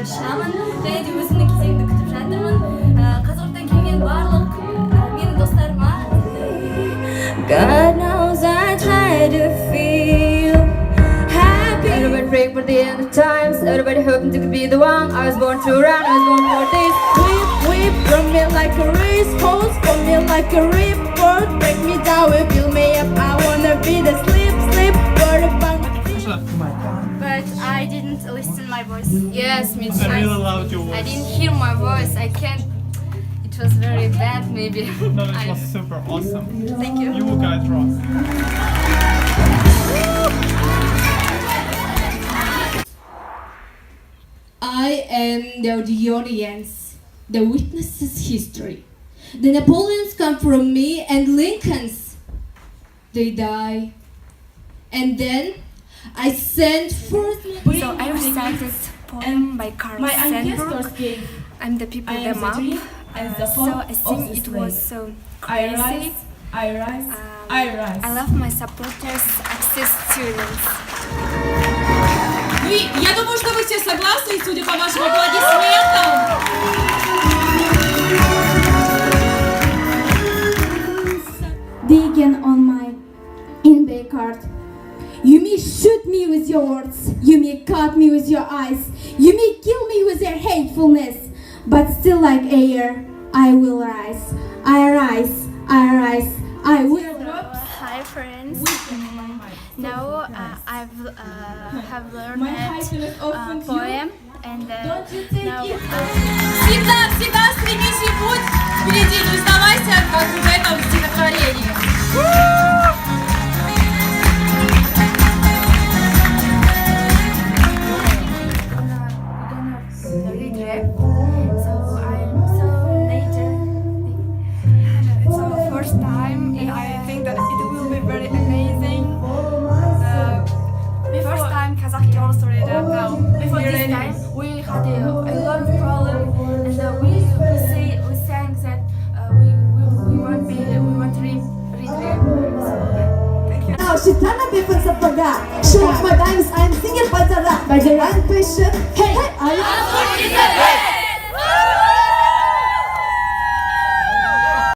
шығамын. Және де өзімнің кезегімді күтіп жатырмын. Қазығұрттан келген барлық менің достарыма. God knows I try to feel happy. Everybody praying for the end of times. Everybody hoping to be the one. I was born to run. I was born for this. Whip, run me like a racehorse, run me like a ripcord. Break me down, will build me up. I wanna be the slip, what about but I didn't listen my voice. Yes, me too. I really loved your voice. I didn't hear my voice. I can't. It was very bad, maybe. No, it was super awesome. Thank you. You guys rock. I am the audience, the witnesses history. The Napoleons come from me and Lincolns. They die. And then I sent first. So I recited poem by Carl Sandburg. I'm the people the map. So I think it was so crazy. I rise. I love my supporters, access students. Я думаю, что вы все согласны, судя по вашим аплодисментам. Digging on my in-bay card. You may shoot me with your words, you may cut me with your eyes, you may kill me with your hatefulness, but still like air, I will rise. I rise, I rise, I will. Hi friends. Now I have learned a poem and now Всегда стремись и будь впереди, не сдавайся, как в этом стихотворении. First time, I think that it will be very amazing. First time Kazakh girls read it now. Before this time, we had a lot of problems, and we sang that we want to read. Thank you. Now she turned up for Sapaga. Show my dimes, I'm singing Bajara. I'm patient. Hey, I love